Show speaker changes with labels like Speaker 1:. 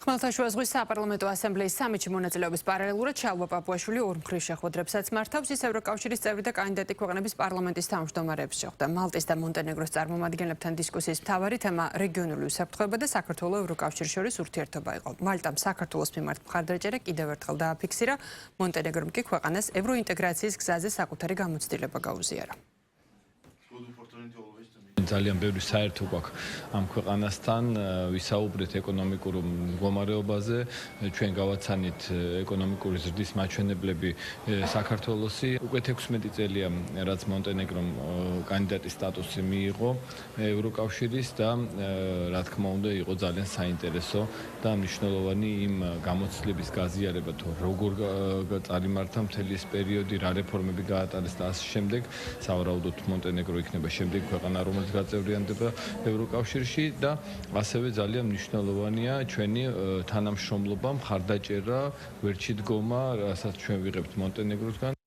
Speaker 1: ხმელთაშუა ზღვის საპარლამენტო ასამბლეის სამიტში მონაწილეობის პარალელურად შალვა პაპუაშვილი ორ მხრივ შეხვედრებსაც მართავს. ის ევროკავშირის წევრი და კანდიდატი ქვეყნების პარლამენტის თავმჯდომარეებს შეხვდა. მალტის და მონტენეგროს წარმომადგენლებთან დისკუსიის მთავარი თემა რეგიონული უსაფრთხოება და საქართველოს ევროკავშირის შორის ურთიერთობა იყო. მალტამ საქართველოს მიმართ მხარდაჭერა კიდევ ერთხელ დააფიქსირა. მონტენეგრომ კი ქვეყანას ევროინტეგრაციის გზაზე საკუთარი გამოცდილება გაუზიარა.
Speaker 2: ძალიან ბევრი საერთო გვაქვს ამ ქვეყანასთან, ვისაუბრეთ ეკონომიკურ მდგომარეობაზე, ჩვენ გავაცანით ეკონომიკური ზრდის მაჩვენებლები საქართველოსი. უკვე 16 წელია, რაც მონტენეგრომ კანდიდატის სტატუსი მიიღო ევროკავშირის და რა თქმა უნდა, იყო ძალიან საინტერესო და მნიშვნელოვანი იმ გამოცდილების გაზიარება, თუ როგორ წარიმართა მთელი ეს პერიოდი, რა რეფორმები გაატარეს და ასე შემდეგ. სავარაუდოდ მონტენეგრო იქნება შემდეგი ქვეყანა, რომელიც გაწევრიანდება ევროკავშირში და ასევე ძალიან მნიშვნელოვანია ჩვენი თანამშრომლობა, მხარდაჭერა, ვერჩი დგომა, რასაც ჩვენ ვიღებთ მონტენეგროსგან.